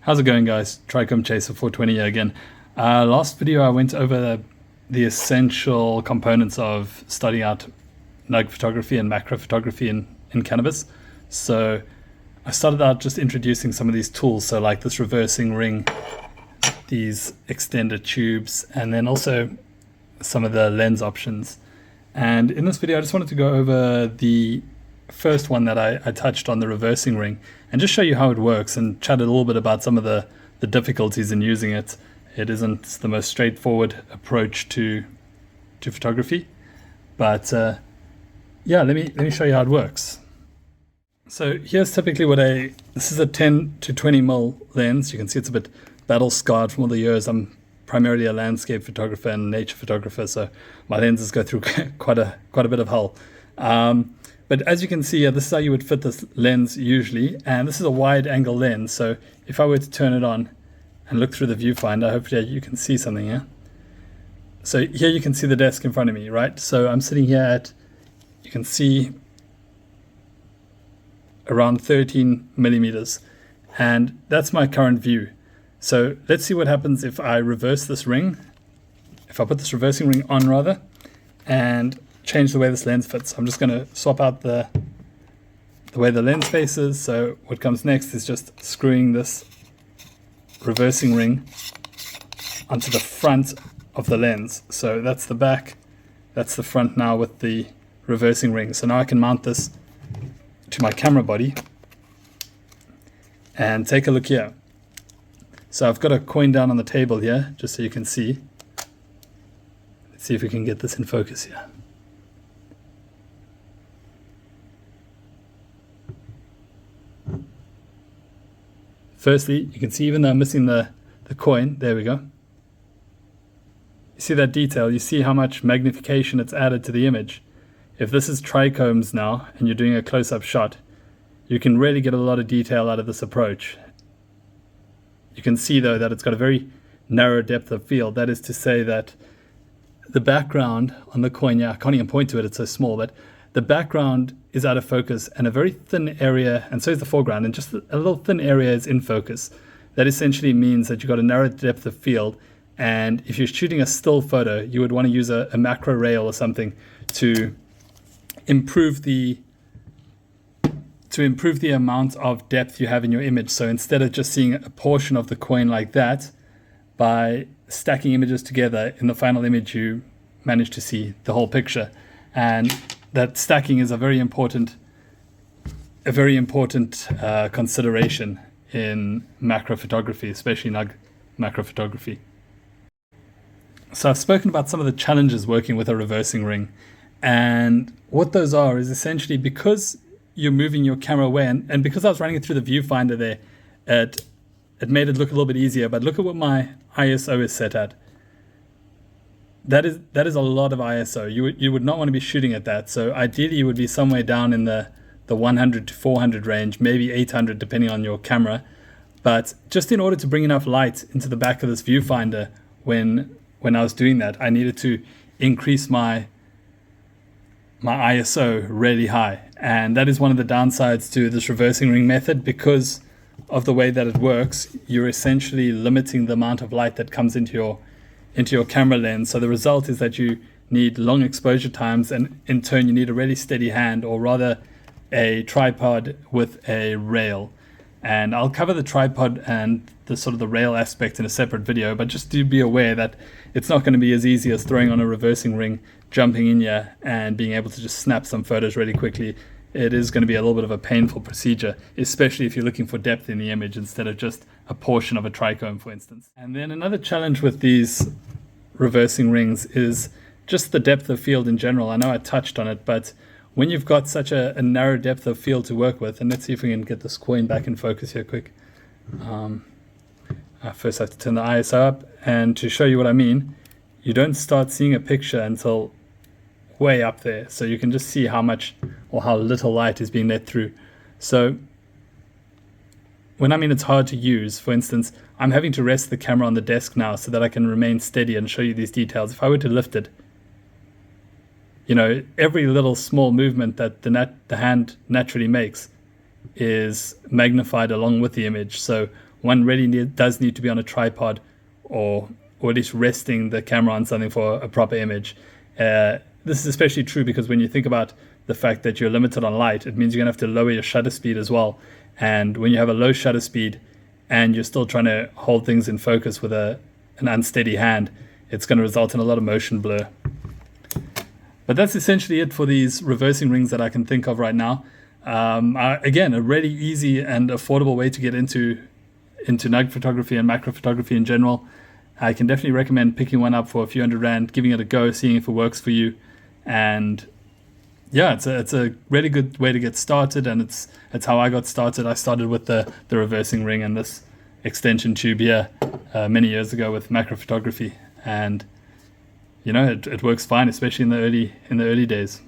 How's it going, guys? Trichome Chaser 420 here again. Last video I went over the essential components of studying out nug photography and macro photography in cannabis. So I started out just introducing some of these tools, so like this reversing ring, these extended tubes, and then also some of the lens options. And in this video I just wanted to go over the first one that I touched on, the reversing ring, and just show you how it works and chat a little bit about some of the difficulties in using it. It isn't the most straightforward approach to photography, but yeah, let me show you how it works. So here's typically this is a 10 to 20 mil lens. You can see it's a bit battle scarred from all the years. I'm primarily a landscape photographer and nature photographer, so my lenses go through quite a bit of hell. But as you can see, this is how you would fit this lens usually, and this is a wide angle lens. So if I were to turn it on and look through the viewfinder, hopefully you can see something here. So here you can see the desk in front of me, right? So I'm sitting here at, you can see, around 13 millimeters, and that's my current view. So let's see what happens if I reverse this ring, if I put this reversing ring on rather, and change the way this lens fits. I'm just going to swap out the way the lens faces. So what comes next is just screwing this reversing ring onto the front of the lens. So that's the back, that's the front now with the reversing ring. So now I can mount this to my camera body and take a look here. So I've got a coin down on the table here, just so you can see. Let's see if we can get this in focus here. Firstly, you can see, even though I'm missing the coin, there we go. You see that detail? You see how much magnification it's added to the image. If this is trichomes now, and you're doing a close-up shot, you can really get a lot of detail out of this approach. You can see, though, that it's got a very narrow depth of field. That is to say that the background on the coin, yeah, I can't even point to it, it's so small, but the background is out of focus and a very thin area, and so is the foreground, and just a little thin area is in focus. That essentially means that you've got a narrow depth of field, and if you're shooting a still photo, you would want to use a macro rail or something to improve the amount of depth you have in your image. So instead of just seeing a portion of the coin like that, by stacking images together, in the final image you manage to see the whole picture. And that stacking is a very important consideration in macro photography, especially macro photography. So I've spoken about some of the challenges working with a reversing ring, and what those are is essentially, because you're moving your camera away, and because I was running it through the viewfinder there, it made it look a little bit easier. But look at what my ISO is set at. That is a lot of ISO. You would not want to be shooting at that. So ideally you would be somewhere down in the 100 to 400 range, maybe 800 depending on your camera. But just in order to bring enough light into the back of this viewfinder, when I was doing that, I needed to increase my ISO really high. And that is one of the downsides to this reversing ring method. Because of the way that it works, you're essentially limiting the amount of light that comes into your camera lens. So the result is that you need long exposure times, and in turn you need a really steady hand, or rather a tripod with a rail. And I'll cover the tripod and the rail aspect in a separate video, but just do be aware that it's not going to be as easy as throwing on a reversing ring, jumping in here and being able to just snap some photos really quickly. It is going to be a little bit of a painful procedure, especially if you're looking for depth in the image instead of just a portion of a trichome, for instance. And then another challenge with these reversing rings is just the depth of field in general. I know I touched on it, but when you've got such a narrow depth of field to work with, and let's see if we can get this coin back in focus here quick. I first have to turn the ISO up, and to show you what I mean, you don't start seeing a picture until way up there. So you can just see how much or how little light is being let through. So when I mean it's hard to use, for instance, I'm having to rest the camera on the desk now so that I can remain steady and show you these details. If I were to lift it, you know, every little small movement that the hand naturally makes is magnified along with the image. So one really does need to be on a tripod, or at least resting the camera on something for a proper image. This is especially true because when you think about the fact that you're limited on light, it means you're going to have to lower your shutter speed as well. And when you have a low shutter speed and you're still trying to hold things in focus with an unsteady hand, it's going to result in a lot of motion blur. But that's essentially it for these reversing rings that I can think of right now. Again, a really easy and affordable way to get into nug photography and macro photography in general. I can definitely recommend picking one up for a few $100, giving it a go, seeing if it works for you. And yeah, it's a really good way to get started, and it's how I got started. I started with the reversing ring and this extension tube here many years ago with macro photography, and it works fine, especially in the early days.